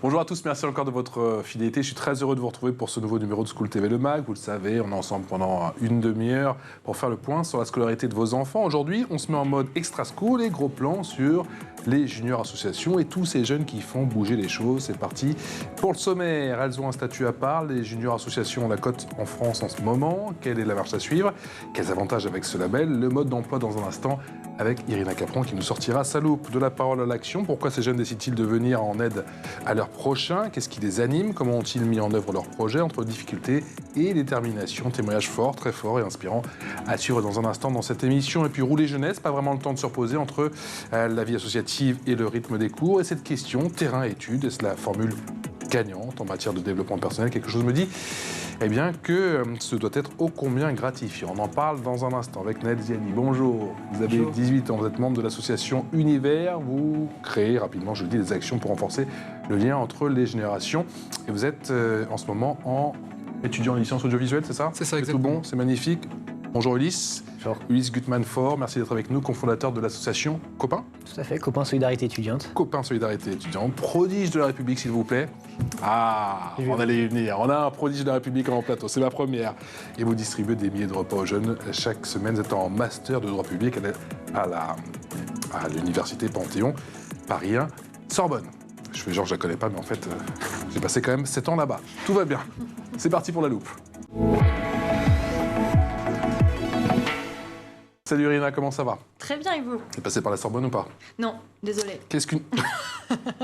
Bonjour à tous, merci encore de votre fidélité. Je suis très heureux de vous retrouver pour ce nouveau numéro de School TV Le Mag. Vous le savez, on est ensemble pendant une demi-heure pour faire le point sur la scolarité de vos enfants. Aujourd'hui, on se met en mode extra school et gros plan sur les juniors associations et tous ces jeunes qui font bouger les choses. C'est parti pour le sommaire. Elles ont un statut à part. Les juniors associations ont la cote en France en ce moment. Quelle est la marche à suivre? Quels avantages avec ce label? Le mode d'emploi dans un instant avec Irina Capron qui nous sortira sa loupe. De la parole à l'action. Pourquoi ces jeunes décident-ils de venir en aide à leurs prochains? Qu'est-ce qui les anime? Comment ont-ils mis en œuvre leurs projets entre difficultés et détermination? Témoignage fort, très fort et inspirant à suivre dans un instant dans cette émission. Et puis rouler jeunesse, pas vraiment le temps de se reposer entre la vie associative et le rythme des cours. Et cette question, terrain-études, est-ce la formule gagnante en matière de développement personnel? Quelque chose me dit que ce doit être ô combien gratifiant. On en parle dans un instant avec Naël Ziani. Bonjour, vous avez 18 ans, vous êtes membre de l'association Univers. Vous créez rapidement, je le dis, des actions pour renforcer le lien entre les générations. Et vous êtes en ce moment étudiant en licence audiovisuelle, c'est ça? C'est ça, exactement. C'est tout bon, c'est magnifique. Bonjour Ulysse. Bonjour. Ulysse Gutmann-Fort, merci d'être avec nous, cofondateur de l'association Copain. Tout à fait, Copain Solidarité étudiante. Copain Solidarité étudiante, prodige de la République s'il vous plaît. Ah, on allait y venir. On a un prodige de la République en plateau, c'est ma première. Et vous distribuez des milliers de repas aux jeunes chaque semaine. Vous êtes en master de droit public à l'université Panthéon, Paris 1, Sorbonne. Je fais genre je la connais pas, mais en fait, j'ai passé quand même 7 ans là-bas. Tout va bien. C'est parti pour la loupe. Salut Irina, comment ça va? Très bien, et vous? T'es passé par la Sorbonne ou pas? Non, désolée. Qu'est-ce qu'une...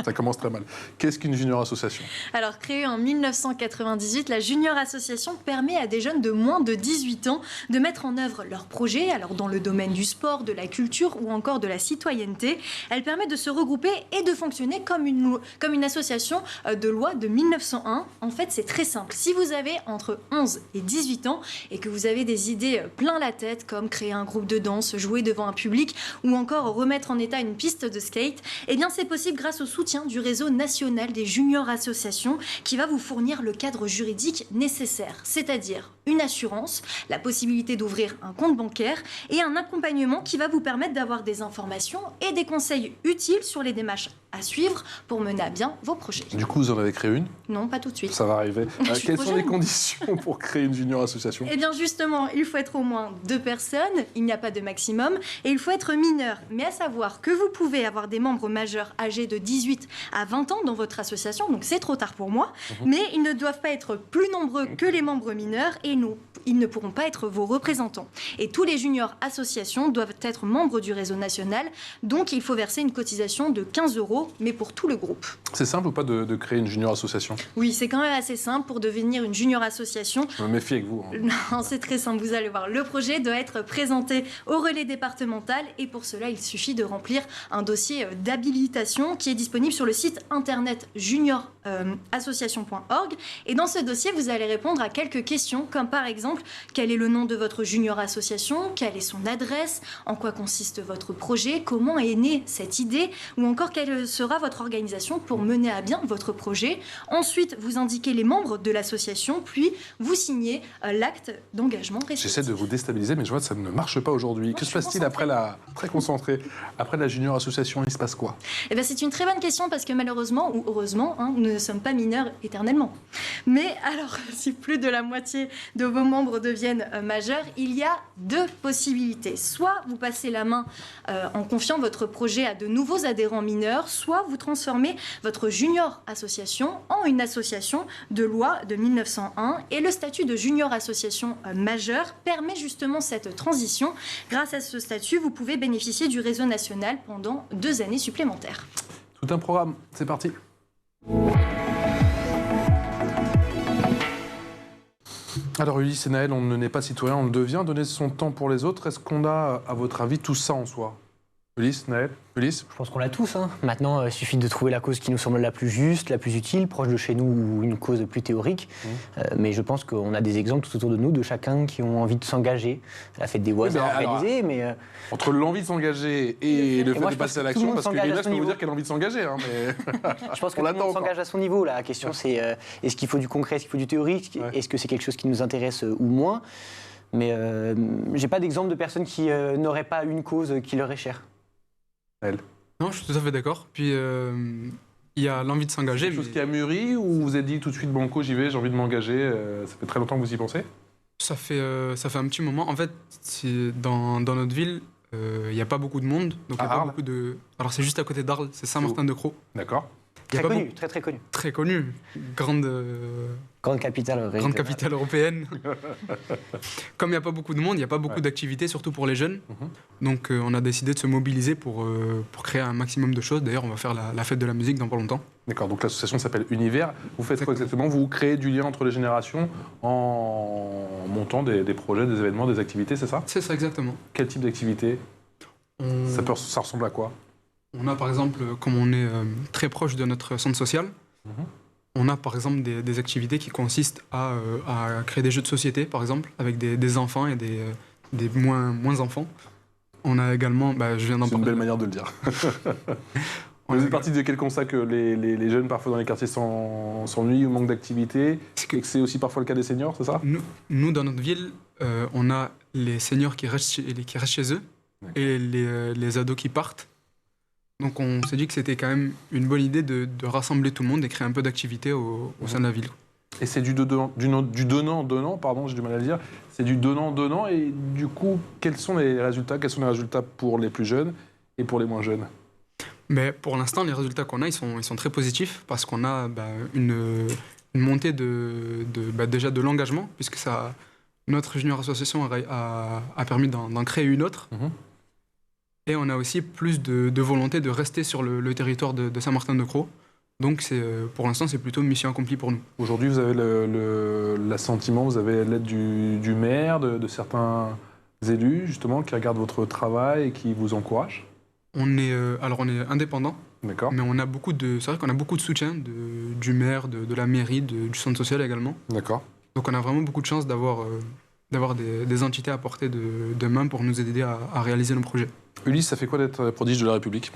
Ça commence très mal. Qu'est-ce qu'une junior association? Alors, créée en 1998, la Junior Association permet à des jeunes de moins de 18 ans de mettre en œuvre leurs projets, alors dans le domaine du sport, de la culture ou encore de la citoyenneté. Elle permet de se regrouper et de fonctionner comme une association de loi de 1901. En fait, c'est très simple. Si vous avez entre 11 et 18 ans et que vous avez des idées plein la tête, comme créer un groupe de danse, jouer devant un public ou encore remettre en état une piste de skate, eh bien c'est possible grâce au soutien du réseau national des juniors associations qui va vous fournir le cadre juridique nécessaire, c'est-à-dire une assurance, la possibilité d'ouvrir un compte bancaire et un accompagnement qui va vous permettre d'avoir des informations et des conseils utiles sur les démarches à suivre pour mener à bien vos projets. Du coup, vous en avez créé une? Non, pas tout de suite. Ça va arriver. Quelles sont les conditions pour créer une junior association? Eh bien justement, il faut être au moins 2 personnes, il n'y a pas de maximum, et il faut être mineur. Mais à savoir que vous pouvez avoir des membres majeurs âgés de 18 à 20 ans dans votre association, donc c'est trop tard pour moi, mais ils ne doivent pas être plus nombreux que les membres mineurs et ils ne pourront pas être vos représentants. Et tous les juniors associations doivent être membres du réseau national, donc il faut verser une cotisation de 15 €, mais pour tout le groupe. C'est simple ou pas de créer une junior association? Oui, c'est quand même assez simple pour devenir une junior association. Je me méfie avec vous. Non, c'est très simple, vous allez voir. Le projet doit être présenté au relais départemental et pour cela, il suffit de remplir un dossier d'habilitation qui est disponible sur le site internet juniorassociation.org. Et dans ce dossier, vous allez répondre à quelques questions, comme par exemple, quel est le nom de votre junior association, quelle est son adresse, en quoi consiste votre projet, comment est née cette idée, ou encore quelle sera votre organisation pour mener à bien votre projet. Ensuite, vous indiquez les membres de l'association, puis vous signez l'acte d'engagement respectif. J'essaie de vous déstabiliser, mais je vois que ça ne marche pas aujourd'hui. Que se passe-t-il après très concentré, après la junior association, il se passe quoi? Eh bien, c'est une très bonne question parce que malheureusement, ou heureusement, nous ne sommes pas mineurs éternellement. Mais alors, si plus de la moitié de vos membres deviennent majeurs, il y a 2 possibilités. Soit vous passez la main en confiant votre projet à de nouveaux adhérents mineurs, soit vous transformez votre junior association en une association de loi de 1901. Et le statut de junior association majeure permet justement cette transition. Grâce à ce statut, vous pouvez bénéficier du réseau national pendant 2 années supplémentaires. Tout un programme, c'est parti. Alors Ulysse et Naël, on ne naît pas citoyen, on le devient. Donner son temps pour les autres, est-ce qu'on a, à votre avis, tout ça en soi? Ulysse, Naël, Ulysse? Je pense qu'on l'a tous. Maintenant, il suffit de trouver la cause qui nous semble la plus juste, la plus utile, proche de chez nous ou une cause plus théorique. Mais je pense qu'on a des exemples tout autour de nous de chacun qui ont envie de s'engager. La fête des voisins organisée, mais... Entre l'envie de s'engager et le fait de passer à l'action, parce que Irina, je peux vous dire qu'elle a envie de s'engager. Mais... Je pense que tout le monde s'engage à son niveau. La question, c'est est-ce qu'il faut du concret, est-ce qu'il faut du théorique, est-ce que c'est quelque chose qui nous intéresse ou moins? Mais j'ai pas d'exemple de personnes qui n'auraient pas une cause qui leur est chère. Non, je suis tout à fait d'accord. Puis il y a l'envie de s'engager. Quelque chose qui a mûri ou vous vous êtes dit tout de suite, banco, j'y vais, j'ai envie de m'engager, ça fait très longtemps que vous y pensez? Ça fait un petit moment. En fait, dans notre ville, il n'y a pas beaucoup de monde. Donc il y a pas beaucoup de... Alors c'est juste à côté d'Arles, c'est Saint-Martin-de-Crau. D'accord. Très connu, très connu. Très connu. Grande capitale européenne. Comme il n'y a pas beaucoup de monde, il n'y a pas beaucoup d'activités, surtout pour les jeunes. Donc on a décidé de se mobiliser pour créer un maximum de choses. D'ailleurs, on va faire la fête de la musique dans pas longtemps. D'accord, donc l'association s'appelle Univers. Vous faites quoi exactement? Vous créez du lien entre les générations en montant des projets, des événements, des activités, c'est ça? C'est ça, exactement. Quel type d'activité? Ça ressemble à quoi? On a par exemple, comme on est très proche de notre centre social, on a par exemple des activités qui consistent à créer des jeux de société, par exemple, avec des enfants et des moins enfants. On a également, je viens d'en parler. C'est une belle manière de le dire. Vous êtes parti de quel constat que les jeunes, parfois dans les quartiers, s'ennuient ou manquent d'activité, et que c'est aussi parfois le cas des seniors, c'est ça? Nous, dans notre ville, on a les seniors qui restent chez eux et les ados qui partent. Donc on s'est dit que c'était quand même une bonne idée de rassembler tout le monde et créer un peu d'activité au sein de la ville. Et c'est du donnant-donnant, pardon, j'ai du mal à le dire. C'est du donnant-donnant et du coup, quels sont les résultats? Quels sont les résultats pour les plus jeunes et pour les moins jeunes? Mais pour l'instant, les résultats qu'on a, ils sont très positifs parce qu'on a une montée déjà de l'engagement, puisque notre junior association a permis d'en créer une autre. Et on a aussi plus de volonté de rester sur le territoire de Saint-Martin-de-Crau. Donc pour l'instant, c'est plutôt une mission accomplie pour nous. Aujourd'hui, vous avez l'assentiment, vous avez l'aide du maire, de certains élus, justement, qui regardent votre travail et qui vous encouragent? On est indépendant, mais c'est vrai qu'on a beaucoup de soutien du maire, de la mairie, du centre social également. D'accord. Donc on a vraiment beaucoup de chance d'avoir des entités à portée de main pour nous aider à réaliser nos projets. Ulysse, ça fait quoi d'être prodige de la République?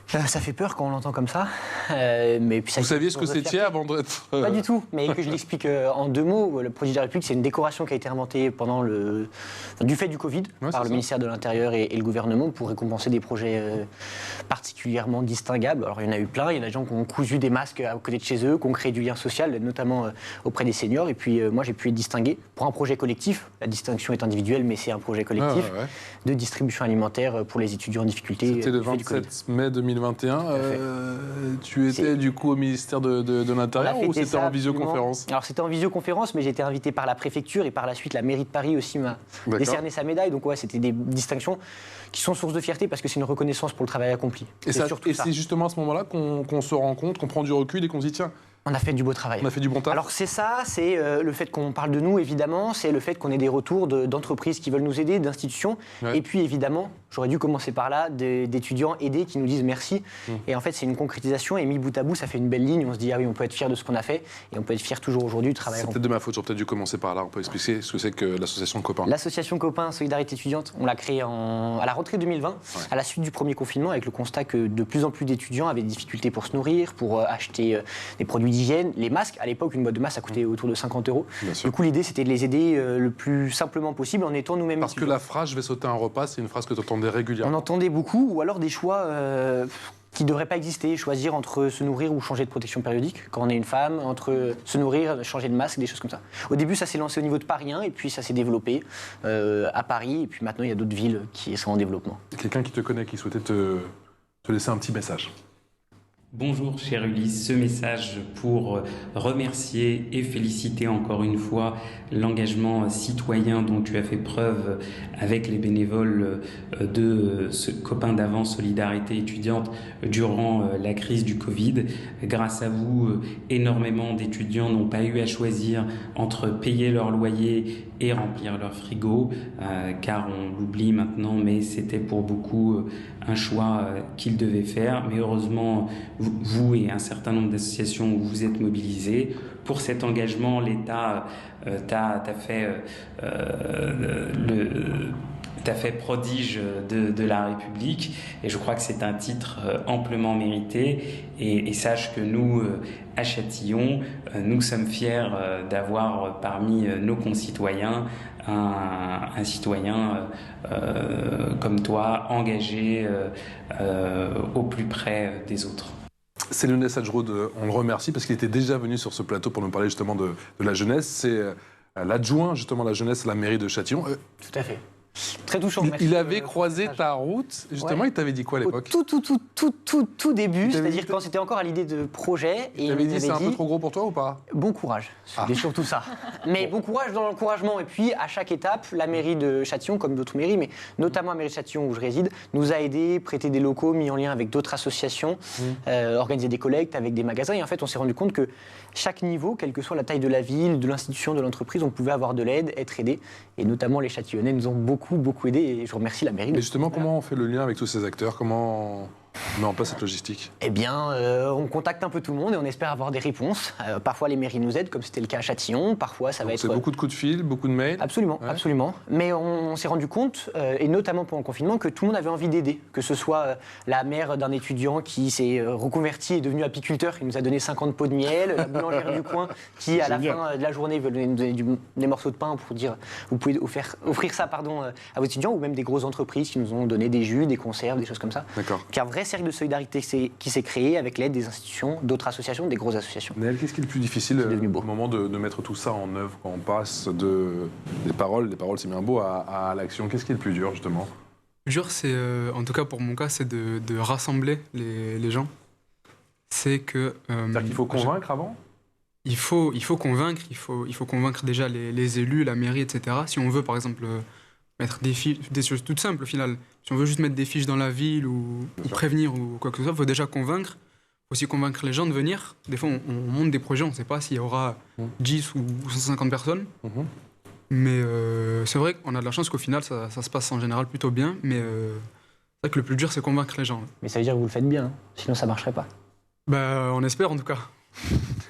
Ça fait peur quand on l'entend comme ça. Mais puis vous saviez ce que c'était avant d'être... Pas du tout, mais que je l'explique en deux mots. Le prodige de la République, c'est une décoration qui a été inventée du fait du Covid par le ministère de l'Intérieur et le gouvernement pour récompenser des projets particulièrement distinguables. Alors il y en a eu plein, il y en a des gens qui ont cousu des masques à côté de chez eux, qui ont créé du lien social, notamment auprès des seniors. Et puis moi j'ai pu être distingué pour un projet collectif. La distinction est individuelle, mais c'est un projet collectif de distribution alimentaire pour les étudiants en difficulté. C'était le 27 mai 2021. Tu étais du coup au ministère de l'Intérieur ou c'était en visioconférence? Alors c'était en visioconférence, mais j'ai été invité par la préfecture et par la suite la mairie de Paris aussi m'a décerné sa médaille. Donc c'était des distinctions qui sont source de fierté parce que c'est une reconnaissance pour le travail accompli. Et c'est justement à ce moment-là qu'on se rend compte, qu'on prend du recul et qu'on se dit tiens, on a fait du beau travail. On a fait du bon taf. Alors c'est ça, c'est le fait qu'on parle de nous évidemment, c'est le fait qu'on ait des retours d'entreprises qui veulent nous aider, d'institutions, et puis évidemment, j'aurais dû commencer par là, d'étudiants aidés qui nous disent merci. Et en fait c'est une concrétisation et mis bout à bout ça fait une belle ligne, on se dit ah oui on peut être fier de ce qu'on a fait et on peut être fier toujours aujourd'hui du travail. C'est peut-être de ma faute, j'aurais peut-être dû commencer par là, on peut expliquer ce que c'est que l'association Copains. L'association Copains Solidarité étudiante, on l'a créée à la rentrée 2020, à la suite du premier confinement avec le constat que de plus en plus d'étudiants avaient des difficultés pour se nourrir, pour acheter des produits d'hygiène, les masques. À l'époque, une boîte de masques, ça coûtait autour de 50 €. Du coup, l'idée, c'était de les aider le plus simplement possible en étant nous-mêmes. Parce que la phrase « je vais sauter un repas », c'est une phrase que tu entendais régulièrement. On entendait beaucoup, ou alors des choix qui ne devraient pas exister. Choisir entre se nourrir ou changer de protection périodique, quand on est une femme, entre se nourrir, changer de masque, des choses comme ça. Au début, ça s'est lancé au niveau de Paris 1, et puis ça s'est développé à Paris, et puis maintenant, il y a d'autres villes qui sont en développement. Quelqu'un qui te connaît, qui souhaitait te laisser un petit message. Bonjour cher Ulysse, ce message pour remercier et féliciter encore une fois l'engagement citoyen dont tu as fait preuve avec les bénévoles de ce Copains d'avant Solidarité étudiante durant la crise du Covid. Grâce à vous, énormément d'étudiants n'ont pas eu à choisir entre payer leur loyer et remplir leur frigo, car on l'oublie maintenant, mais c'était pour beaucoup un choix qu'ils devaient faire. Mais heureusement, vous et un certain nombre d'associations vous êtes mobilisés. Pour cet engagement, l'État t'a fait prodige de la République, et je crois que c'est un titre amplement mérité. Et sache que nous, à Châtillon, nous sommes fiers d'avoir parmi nos concitoyens un citoyen comme toi, engagé au plus près des autres. C'est Lionel Sadgerud, on le remercie parce qu'il était déjà venu sur ce plateau pour nous parler justement de la jeunesse. C'est l'adjoint justement à la jeunesse à la mairie de Châtillon. Tout à fait. Très touchant. Il avait croisé ta route, justement, il t'avait dit quoi à l'époque? Tout début, Il t'avait c'est-à-dire dit- quand c'était encore à l'idée de projet. Il t'avait dit c'est un peu trop gros pour toi ou pas? Bon courage, c'était surtout ça. Mais bon courage dans l'encouragement. Et puis, à chaque étape, la mairie de Châtillon, comme d'autres mairies, mais notamment la mairie de Châtillon où je réside, nous a aidés, prêté des locaux, mis en lien avec d'autres associations, organisé des collectes avec des magasins. Et en fait, on s'est rendu compte que chaque niveau, quelle que soit la taille de la ville, de l'institution, de l'entreprise, on pouvait avoir de l'aide, être aidé. Et notamment, les Châtillonnais nous ont beaucoup aidés. Et je remercie la mairie. Mais justement, comment on fait le lien avec tous ces acteurs? Comment on met en place cette logistique? Eh bien, on contacte un peu tout le monde et on espère avoir des réponses. Parfois, les mairies nous aident, comme c'était le cas à Châtillon. Parfois, ça va Donc, être... c'est beaucoup de coups de fil, beaucoup de mails? Absolument, Ouais. absolument. Mais on s'est rendu compte, et notamment pendant le confinement, que tout le monde avait envie d'aider. Que ce soit la mère d'un étudiant qui s'est reconverti et est devenu apiculteur, il nous a donné 50 pots de miel, la boulangère du coin qui, à la fin de la journée, veut nous donner des morceaux de pain pour dire vous pouvez offrir ça à vos étudiants, ou même des grosses entreprises qui nous ont donné des jus, des conserves, des choses comme ça. D'accord. Donc, il y a un vrai cercle de solidarité qui s'est créé avec l'aide des institutions, d'autres associations, des grosses associations. Naël, qu'est-ce qui est le plus difficile C'est devenu beau. au moment de mettre tout ça en œuvre, quand on passe des paroles c'est bien beau, à l'action? Qu'est-ce qui est le plus dur, justement? Le plus dur, c'est, en tout cas pour mon cas, c'est de rassembler les gens. C'est que... C'est-à-dire qu'il faut convaincre avant? Il faut convaincre, il faut convaincre déjà les élus, la mairie, etc. Si on veut, par exemple, mettre des fiches, des choses toutes simples au final. Si on veut juste mettre des fiches dans la ville ou prévenir ou quoi que ce soit, il faut déjà convaincre. Il faut aussi convaincre les gens de venir. Des fois, on monte des projets, on ne sait pas s'il y aura 10 ou 150 personnes. Mais c'est vrai qu'on a de la chance qu'au final, ça se passe en général plutôt bien. Mais c'est vrai que le plus dur, c'est convaincre les gens. Mais ça veut dire que vous le faites bien, hein. Sinon ça ne marcherait pas. Bah, on espère en tout cas.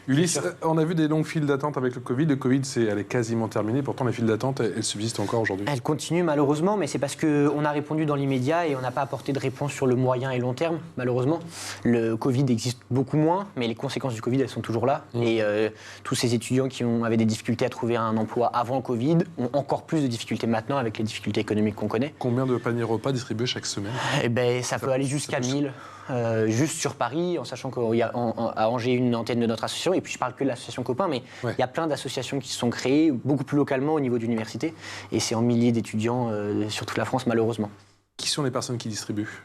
Ulysse, on a vu des longues files d'attente avec le Covid. Le Covid, elle est quasiment terminée. Pourtant, les files d'attente, elles subsistent encore aujourd'hui. Elle continue malheureusement, mais c'est parce qu'on a répondu dans l'immédiat et on n'a pas apporté de réponse sur le moyen et long terme, malheureusement. Le Covid existe beaucoup moins, mais les conséquences du Covid, elles sont toujours là. Et tous ces étudiants qui avaient des difficultés à trouver un emploi avant le Covid ont encore plus de difficultés maintenant avec les difficultés économiques qu'on connaît. Combien de paniers repas distribués chaque semaine? Eh ben, ça peut aller jusqu'à 1000. Juste sur Paris, en sachant qu'il y a à Angers une antenne de notre association, et puis je parle que de l'association Copain, mais il y a plein d'associations qui se sont créées, beaucoup plus localement au niveau d'université, et c'est en milliers d'étudiants sur toute la France, malheureusement. Qui sont les personnes qui distribuent?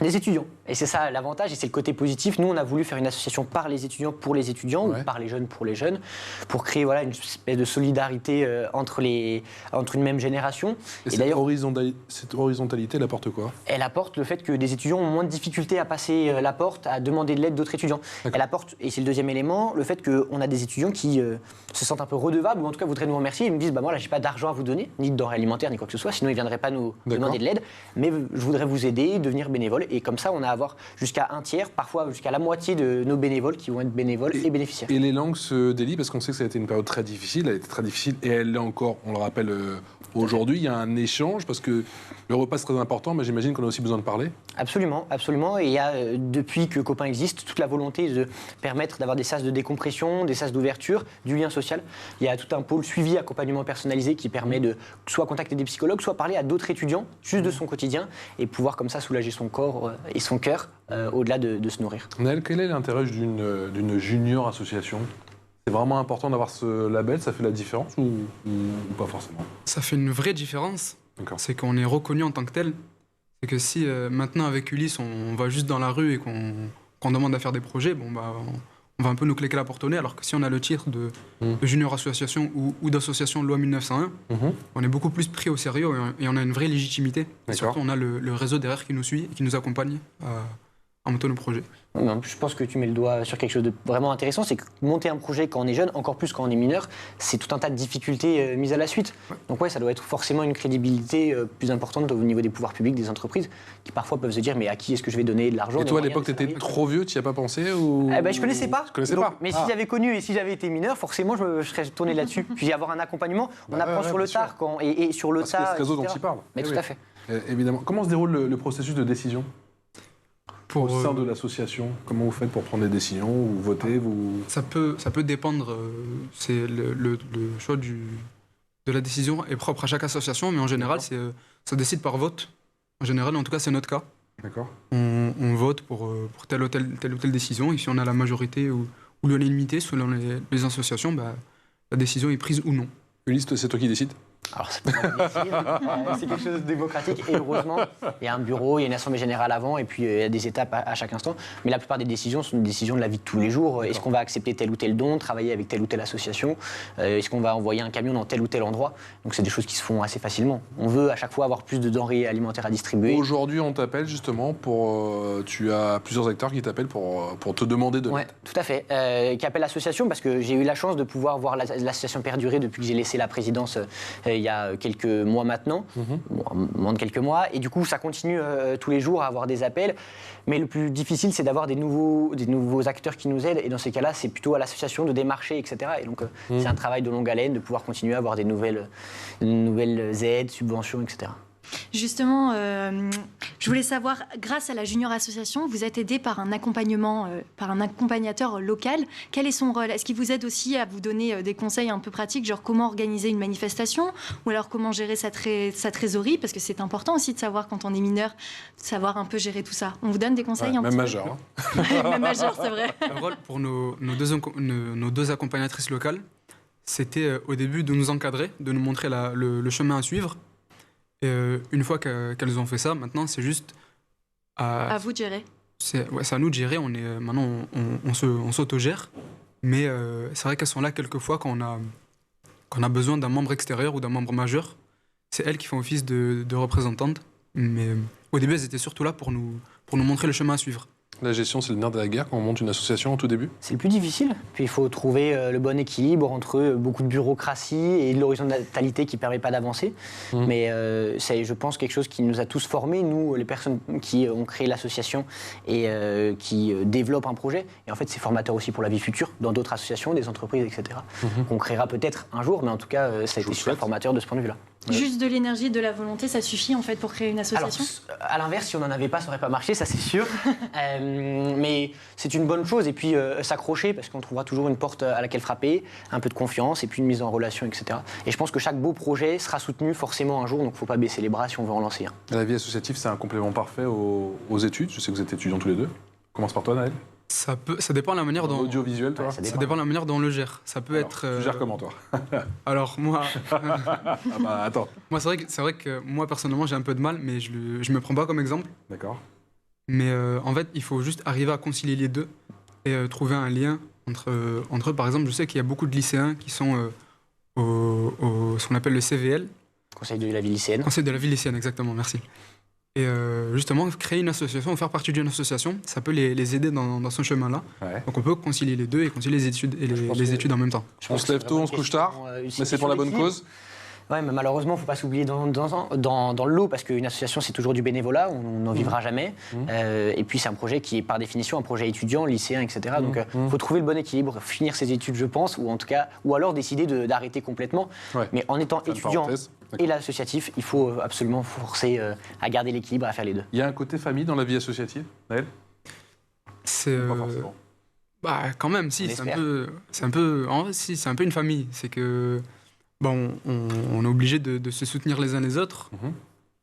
Les étudiants. Et c'est ça l'avantage, et c'est le côté positif. Nous, on a voulu faire une association par les étudiants pour les étudiants, ou par les jeunes pour les jeunes, pour créer une espèce de solidarité entre une même génération. Et cette horizontalité, elle apporte quoi? Elle apporte le fait que des étudiants ont moins de difficultés à passer la porte, à demander de l'aide d'autres étudiants. Elle apporte, et c'est le deuxième élément, le fait qu'on a des étudiants qui se sentent un peu redevables, ou en tout cas voudraient nous remercier. Ils me disent, moi là, j'ai pas d'argent à vous donner, ni de denrées alimentaires, ni quoi que ce soit, sinon ils viendraient pas nous demander de l'aide. Mais je voudrais vous aider, devenir bénévole. Et comme ça, on a à avoir jusqu'à un tiers, parfois jusqu'à la moitié de nos bénévoles qui vont être bénévoles et bénéficiaires. Et les langues se délient parce qu'on sait que ça a été une période très difficile. Elle a été très difficile et elle l'est encore, on le rappelle, aujourd'hui. Il y a un échange parce que le repas, c'est très important, mais j'imagine qu'on a aussi besoin de parler. Absolument, absolument. Et il y a, depuis que Copain existe, toute la volonté de permettre d'avoir des sas de décompression, des sas d'ouverture, du lien social. Il y a tout un pôle suivi, accompagnement personnalisé qui permet de soit contacter des psychologues, soit parler à d'autres étudiants, juste de son quotidien, et pouvoir comme ça soulager son corps et son cœur au-delà de se nourrir. Naël, quel est l'intérêt d'une junior association? C'est vraiment important d'avoir ce label, ça fait la différence ou pas forcément? Ça fait une vraie différence. C'est qu'on est reconnu en tant que tel. C'est que si maintenant avec Ulysse on va juste dans la rue et qu'on demande à faire des projets, on va un peu nous claquer la porte au nez, alors que si on a le titre de junior association ou d'association loi 1901, on est beaucoup plus pris au sérieux et on a une vraie légitimité. Et surtout on a le réseau derrière qui nous suit et qui nous accompagne à monter nos projets. Je pense que tu mets le doigt sur quelque chose de vraiment intéressant, c'est que monter un projet quand on est jeune, encore plus quand on est mineur, c'est tout un tas de difficultés mises à la suite. Donc ça doit être forcément une crédibilité plus importante au niveau des pouvoirs publics, des entreprises, qui parfois peuvent se dire mais à qui est-ce que je vais donner de l'argent? Et toi à l'époque t'étais trop vieux, tu n'y as pas pensé ou... Je connaissais pas. Je connaissais pas. Mais si j'avais connu et si j'avais été mineur, forcément je serais tourné là-dessus. Puis avoir un accompagnement, on apprend sur le tard et sur le tas. C'est ce réseau dont tu parles. Mais tout à fait. Évidemment. Comment se déroule le processus de décision au sein de l'association? Comment vous faites pour prendre des décisions ou voter Ça peut dépendre. C'est le choix de la décision est propre à chaque association, mais en général, ça décide par vote. En général, en tout cas, c'est notre cas. D'accord. on vote pour telle ou telle décision. Et si on a la majorité ou l'unanimité selon les associations, la décision est prise ou non. Ulysse, c'est toi qui décides? Alors, c'est pas moi qui décide, c'est quelque chose de démocratique et heureusement, il y a un bureau, il y a une assemblée générale avant et puis il y a des étapes à chaque instant. Mais la plupart des décisions sont des décisions de la vie de tous les jours. Est-ce qu'on va accepter tel ou tel don, travailler avec telle ou telle association? Est-ce qu'on va envoyer un camion dans tel ou tel endroit? Donc c'est des choses qui se font assez facilement. On veut à chaque fois avoir plus de denrées alimentaires à distribuer. Aujourd'hui, on t'appelle justement pour... tu as plusieurs acteurs qui t'appellent pour te demander de l'aide. Oui, tout à fait. Qui appelle l'association parce que j'ai eu la chance de pouvoir voir l'association perdurer depuis que j'ai laissé la présidence il y a quelques mois maintenant, moins de quelques mois, et du coup ça continue tous les jours à avoir des appels, mais le plus difficile c'est d'avoir des nouveaux acteurs qui nous aident, et dans ces cas-là c'est plutôt à l'association de démarcher, etc. Et donc c'est un travail de longue haleine de pouvoir continuer à avoir des nouvelles aides, subventions, etc. Justement, je voulais savoir, grâce à la Junior Association, vous êtes aidé par un accompagnateur local. Quel est son rôle? Est-ce qu'il vous aide aussi à vous donner des conseils un peu pratiques, genre comment organiser une manifestation, ou alors comment gérer sa trésorerie? Parce que c'est important aussi de savoir, quand on est mineur, de savoir un peu gérer tout ça. On vous donne des conseils un même petit majeur. peu Même majeur, c'est vrai. Le rôle pour nos deux accompagnatrices locales, c'était au début de nous encadrer, de nous montrer le chemin à suivre. Et une fois qu'elles ont fait ça, maintenant c'est juste à vous de gérer. C'est à nous de gérer. Maintenant on s'autogère, mais c'est vrai qu'elles sont là quelquefois quand on a besoin d'un membre extérieur ou d'un membre majeur. C'est elles qui font office de représentantes, mais au début elles étaient surtout là pour nous montrer le chemin à suivre. La gestion, c'est le nerf de la guerre quand on monte une association au tout début? C'est le plus difficile. Puis il faut trouver le bon équilibre entre beaucoup de bureaucratie et de l'horizontalité qui ne permet pas d'avancer. Mais c'est, je pense, quelque chose qui nous a tous formés, nous, les personnes qui ont créé l'association et qui développent un projet. Et en fait, c'est formateur aussi pour la vie future, dans d'autres associations, des entreprises, etc. Qu'on créera peut-être un jour, mais en tout cas, ça a été super formateur de ce point de vue-là. Juste de l'énergie, de la volonté, ça suffit en fait pour créer une association? Alors, à l'inverse, si on n'en avait pas, ça n'aurait pas marché, ça c'est sûr. Mais c'est une bonne chose. Et puis s'accrocher, parce qu'on trouvera toujours une porte à laquelle frapper, un peu de confiance et puis une mise en relation, etc. Et je pense que chaque beau projet sera soutenu forcément un jour, donc il ne faut pas baisser les bras si on veut en lancer un. La vie associative, c'est un complément parfait aux études. Je sais que vous êtes étudiants tous les deux. Commence par toi, Naël. Ça dépend de la manière dont... Audiovisuel, toi? ça Ça dépend de la manière dont on le gère. Ça peut être... Tu gères comment, toi? Alors moi... Ah bah, attends. Moi, c'est vrai que moi, personnellement, j'ai un peu de mal, mais je me prends pas comme exemple. D'accord. Mais en fait, il faut juste arriver à concilier les deux et trouver un lien entre eux. Par exemple, je sais qu'il y a beaucoup de lycéens qui sont ce qu'on appelle le CVL. Conseil de la vie lycéenne. Conseil de la vie lycéenne, exactement, merci. Et justement, créer une association ou faire partie d'une association, ça peut les aider dans ce chemin-là. Ouais. Donc on peut concilier les deux et concilier les études et les études en même temps. On se lève tôt, on se couche tard, mais c'est pour la bonne cause. Oui, mais malheureusement, il ne faut pas s'oublier dans le lot, parce qu'une association, c'est toujours du bénévolat, on n'en vivra jamais. Et puis, c'est un projet qui est, par définition, un projet étudiant, lycéen, etc. Donc, il faut trouver le bon équilibre, finir ses études, je pense, ou alors décider d'arrêter complètement. Ouais. Mais en étant étudiant et l'associatif, il faut absolument forcer à garder l'équilibre, à faire les deux. Il y a un côté famille dans la vie associative, Naël? C'est... Pas forcément. Bah, quand même, si, c'est un peu une famille. C'est que... Bon, on est obligé de se soutenir les uns les autres.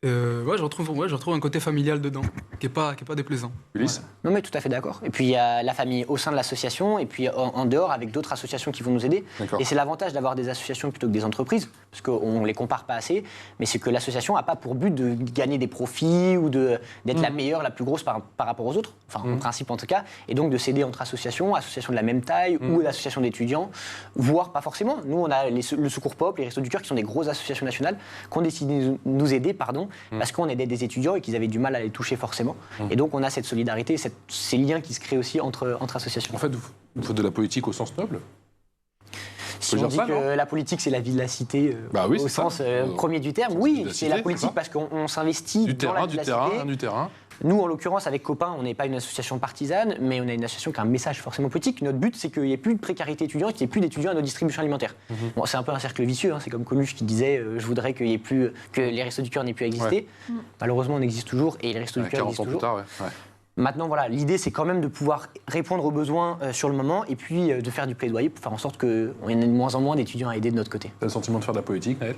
Ouais, je retrouve un côté familial dedans, qui est pas déplaisant. Ulysse? Non, mais tout à fait d'accord. Et puis, il y a la famille au sein de l'association, et puis en dehors, avec d'autres associations qui vont nous aider. D'accord. Et c'est l'avantage d'avoir des associations plutôt que des entreprises, parce qu'on ne les compare pas assez, mais c'est que l'association n'a pas pour but de gagner des profits ou d'être la meilleure, la plus grosse par rapport aux autres, enfin, en principe en tout cas, et donc de s'aider entre associations de la même taille ou l'association d'étudiants, voire pas forcément. Nous, on a le Secours Pop, les Restos du Cœur, qui sont des grosses associations nationales, qui ont décidé de nous aider, parce qu'on aidait des étudiants et qu'ils avaient du mal à les toucher forcément. Et donc, on a cette solidarité, ces liens qui se créent aussi entre associations. En fait, vous faites de la politique au sens noble? Si on dit que la politique, c'est la vie de la cité au sens premier du terme, oui, c'est la politique parce qu'on s'investit dans la vie de la cité. Du terrain. Nous, en l'occurrence, avec Copain, on n'est pas une association partisane, mais on a une association qui a un message forcément politique. Notre but, c'est qu'il n'y ait plus de précarité étudiante, qu'il n'y ait plus d'étudiants à nos distributions alimentaires. Bon, c'est un peu un cercle vicieux, c'est comme Coluche qui disait je voudrais qu'il y ait plus, que les Restos du Cœur n'aient plus à exister. Malheureusement, on existe toujours et les Restos du Cœur existent toujours. 40 ans plus tard, ouais. Maintenant, voilà, l'idée, c'est quand même de pouvoir répondre aux besoins sur le moment et puis de faire du plaidoyer pour faire en sorte qu'on ait de moins en moins d'étudiants à aider de notre côté. T'as le sentiment de faire de la politique, Naël?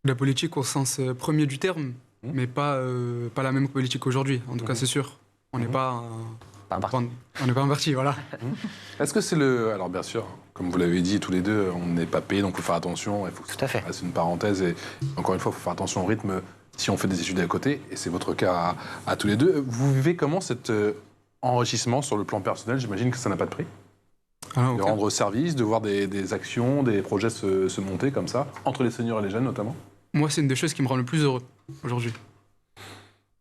La politique au sens premier du terme, mais pas la même politique qu'aujourd'hui. En tout cas, c'est sûr. On n'est pas un parti, voilà. Est-ce que c'est le... Alors bien sûr, comme vous l'avez dit tous les deux, on n'est pas payé, donc il faut faire attention. Tout à fait. C'est une parenthèse et encore une fois, il faut faire attention au rythme si on fait des études à côté, et c'est votre cas à tous les deux. Vous vivez comment cet enrichissement sur le plan personnel? J'imagine que ça n'a pas de prix. De rendre service, de voir des actions, des projets se monter comme ça, entre les seniors et les jeunes notamment. Moi, c'est une des choses qui me rend le plus heureux aujourd'hui.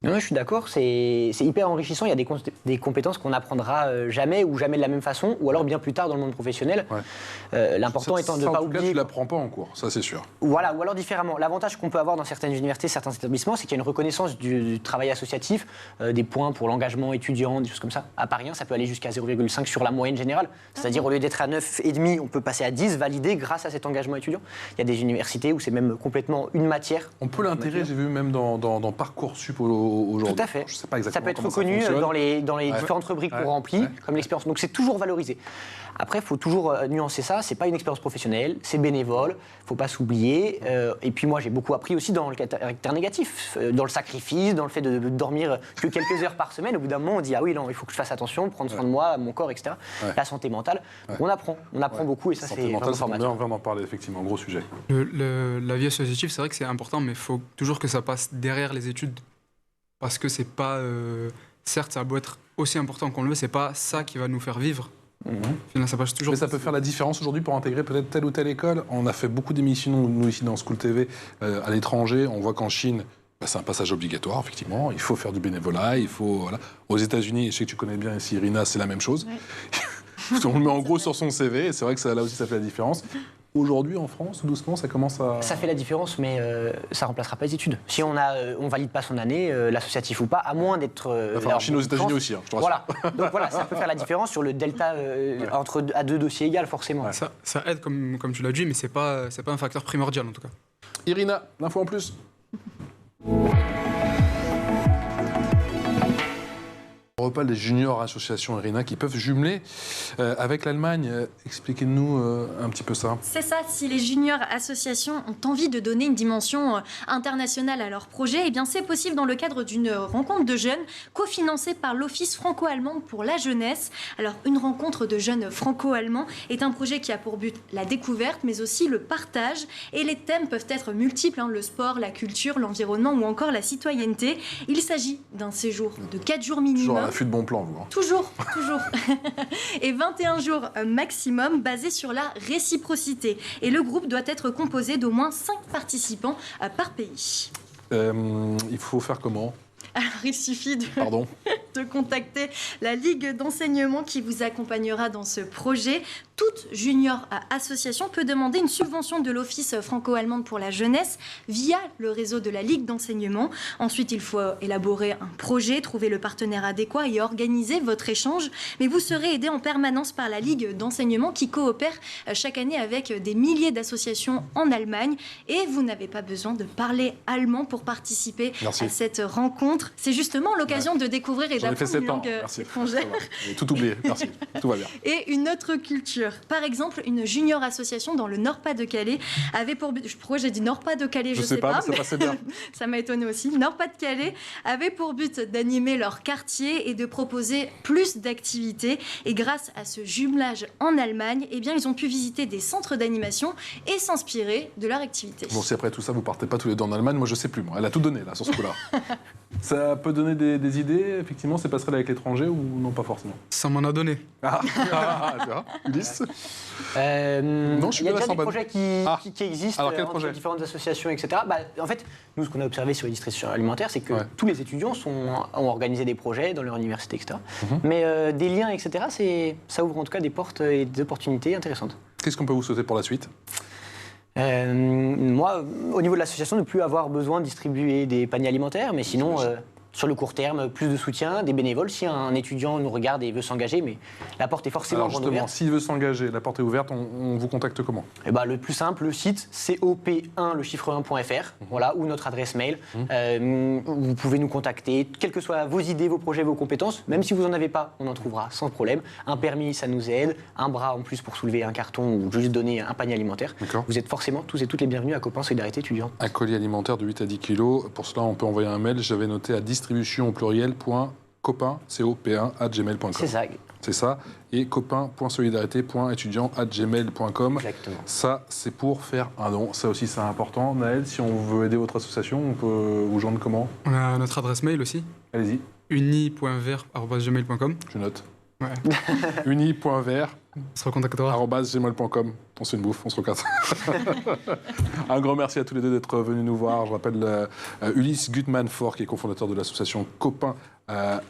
Non, je suis d'accord, c'est hyper enrichissant. Il y a des compétences qu'on n'apprendra jamais ou jamais de la même façon, ou alors bien plus tard dans le monde professionnel. Ouais. L'important étant de ne pas oublier. En tout cas, tu ne l'apprends pas en cours, ça c'est sûr. Voilà, ou alors différemment. L'avantage qu'on peut avoir dans certaines universités, certains établissements, c'est qu'il y a une reconnaissance du travail associatif, des points pour l'engagement étudiant, des choses comme ça. À Paris 1, ça peut aller jusqu'à 0,5 sur la moyenne générale. C'est-à-dire, au lieu d'être à 9,5, on peut passer à 10, validé grâce à cet engagement étudiant. Il y a des universités où c'est même complètement une matière. On peut l'intégrer, j'ai vu même dans Parcoursup aujourd'hui. Tout à fait. Je sais pas exactement. Ça peut être reconnu dans les différentes rubriques qu'on remplit, comme l'expérience. Donc c'est toujours valorisé. Après, il faut toujours nuancer ça. C'est pas une expérience professionnelle, c'est bénévole. Il faut pas s'oublier. Et puis moi, j'ai beaucoup appris aussi dans le caractère négatif, dans le sacrifice, dans le fait de dormir que quelques heures par semaine. Au bout d'un moment, on dit ah oui, non, il faut que je fasse attention, prendre soin de moi, mon corps, etc. La santé mentale. On apprend beaucoup et ça c'est vraiment formateur. On va en parler effectivement, gros sujet. La vie associative, c'est vrai que c'est important, mais il faut toujours que ça passe derrière les études. Parce que c'est pas... certes, ça a beau être aussi important qu'on le veut, c'est pas ça qui va nous faire vivre. Finalement, ça passe toujours. Mais ça peut faire la différence aujourd'hui pour intégrer peut-être telle ou telle école. On a fait beaucoup d'émissions, nous ici dans School TV, à l'étranger. On voit qu'en Chine, c'est un passage obligatoire, effectivement. Il faut faire du bénévolat, il faut... Voilà. Aux États-Unis, je sais que tu connais bien ici, Irina, c'est la même chose. Ouais. On le met en gros sur son CV, et c'est vrai que là aussi, ça fait la différence. Aujourd'hui, en France, doucement, ça commence à... Ça fait la différence, mais ça ne remplacera pas les études. Si on ne valide pas son année, l'associatif ou pas, à moins d'être... en Chine, aux États-Unis aussi, je te rassure. Voilà. Donc voilà, ça peut faire la différence sur le delta à deux dossiers égaux, forcément. Ouais. Ça aide, comme tu l'as dit, mais ce n'est pas un facteur primordial, en tout cas. Irina, l'info en plus. On reparle des juniors associations, Irina, qui peuvent jumeler avec l'Allemagne. Expliquez-nous un petit peu ça. C'est ça, si les juniors associations ont envie de donner une dimension internationale à leur projet, eh bien c'est possible dans le cadre d'une rencontre de jeunes cofinancée par l'Office franco-allemand pour la jeunesse. Alors, une rencontre de jeunes franco-allemands est un projet qui a pour but la découverte, mais aussi le partage. Et les thèmes peuvent être multiples, le sport, la culture, l'environnement ou encore la citoyenneté. Il s'agit d'un séjour de 4 jours minimum. Toujours à l'affût de bons plans, vous. Toujours. Et 21 jours maximum basés sur la réciprocité. Et le groupe doit être composé d'au moins 5 participants par pays. Il faut faire comment ? Alors, il suffit de contacter la Ligue d'enseignement qui vous accompagnera dans ce projet. Toute junior association peut demander une subvention de l'Office franco-allemande pour la jeunesse via le réseau de la Ligue d'enseignement. Ensuite, il faut élaborer un projet, trouver le partenaire adéquat et organiser votre échange. Mais vous serez aidé en permanence par la Ligue d'enseignement qui coopère chaque année avec des milliers d'associations en Allemagne. Et vous n'avez pas besoin de parler allemand pour participer à cette rencontre. C'est justement l'occasion de découvrir et d'apprendre une langue étrangère. J'ai tout oublié, merci, tout va bien. Et une autre culture. Par exemple, une junior association dans le Nord-Pas-de-Calais avait pour but... Pourquoi j'ai dit Nord-Pas-de-Calais, je sais pas. Mais ça passait bien. Ça m'a étonné aussi. Nord-Pas-de-Calais avait pour but d'animer leur quartier et de proposer plus d'activités. Et grâce à ce jumelage en Allemagne, eh bien, ils ont pu visiter des centres d'animation et s'inspirer de leur activité. Bon, si après tout ça, vous partez pas tous les deux en Allemagne, moi je sais plus. Elle a tout donné là, sur ce coup-là. Ça peut donner des idées, effectivement, ces passerelles avec l'étranger ou non, pas forcément? Ça m'en a donné. Tu vois, Ulysse Non, il y a déjà des projets qui existent entre différentes associations, etc. En fait, nous, ce qu'on a observé sur les distributions alimentaires, c'est que tous les étudiants ont organisé des projets dans leur université, etc. Mais des liens, etc., ça ouvre en tout cas des portes et des opportunités intéressantes. Qu'est-ce qu'on peut vous souhaiter pour la suite? Moi, au niveau de l'association, ne plus avoir besoin de distribuer des paniers alimentaires, mais sinon, sur le court terme, plus de soutien, des bénévoles. Si un étudiant nous regarde et veut s'engager, mais la porte est forcément Alors grande justement, ouverte. s'il veut s'engager, la porte est ouverte, on vous contacte comment? Eh ben, le plus simple, le site cop1 le chiffre 1.fr, voilà, ou notre adresse mail. Vous pouvez nous contacter, quelles que soient vos idées, vos projets, vos compétences. Même si vous n'en avez pas, on en trouvera sans problème. Un permis, ça nous aide. Un bras en plus pour soulever un carton ou juste donner un panier alimentaire. D'accord. Vous êtes forcément tous et toutes les bienvenus à Copain Solidarité étudiante. Un colis alimentaire de 8 à 10 kilos. Pour cela, on peut envoyer un mail. J'avais noté à distribution au pluriel .copain, cop1 C'est ça. C'est ça. Et copain.solidarité.étudiant@gmail.com. Exactement. Ça, c'est pour faire un don. Ça aussi, c'est important. Naël, si on veut aider votre association, on peut vous joindre comment? On a notre adresse mail aussi, Allez-y, uni.vert@gmail.com. je note. Ouais. uni.vert On se recontactera. @gmail.com. On se fait une bouffe, on se regarde. Un grand merci à tous les deux d'être venus nous voir. Je rappelle Ulysse Gutmann-Fort, qui est cofondateur de l'association Copain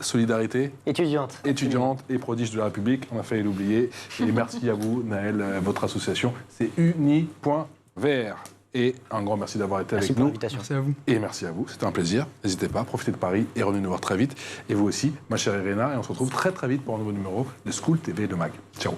Solidarité, Étudiante. étudiante et prodige de la République. On a failli l'oublier. Et merci à vous, Naël, votre association. C'est uni.vert. Et un grand merci d'avoir été Merci avec pour nous. l'invitation. Merci à vous. Et merci à vous, c'était un plaisir. N'hésitez pas, profitez de Paris et revenez nous voir très vite. Et vous aussi, ma chère Irena. Et on se retrouve très très vite pour un nouveau numéro de School TV Le Mag. Ciao.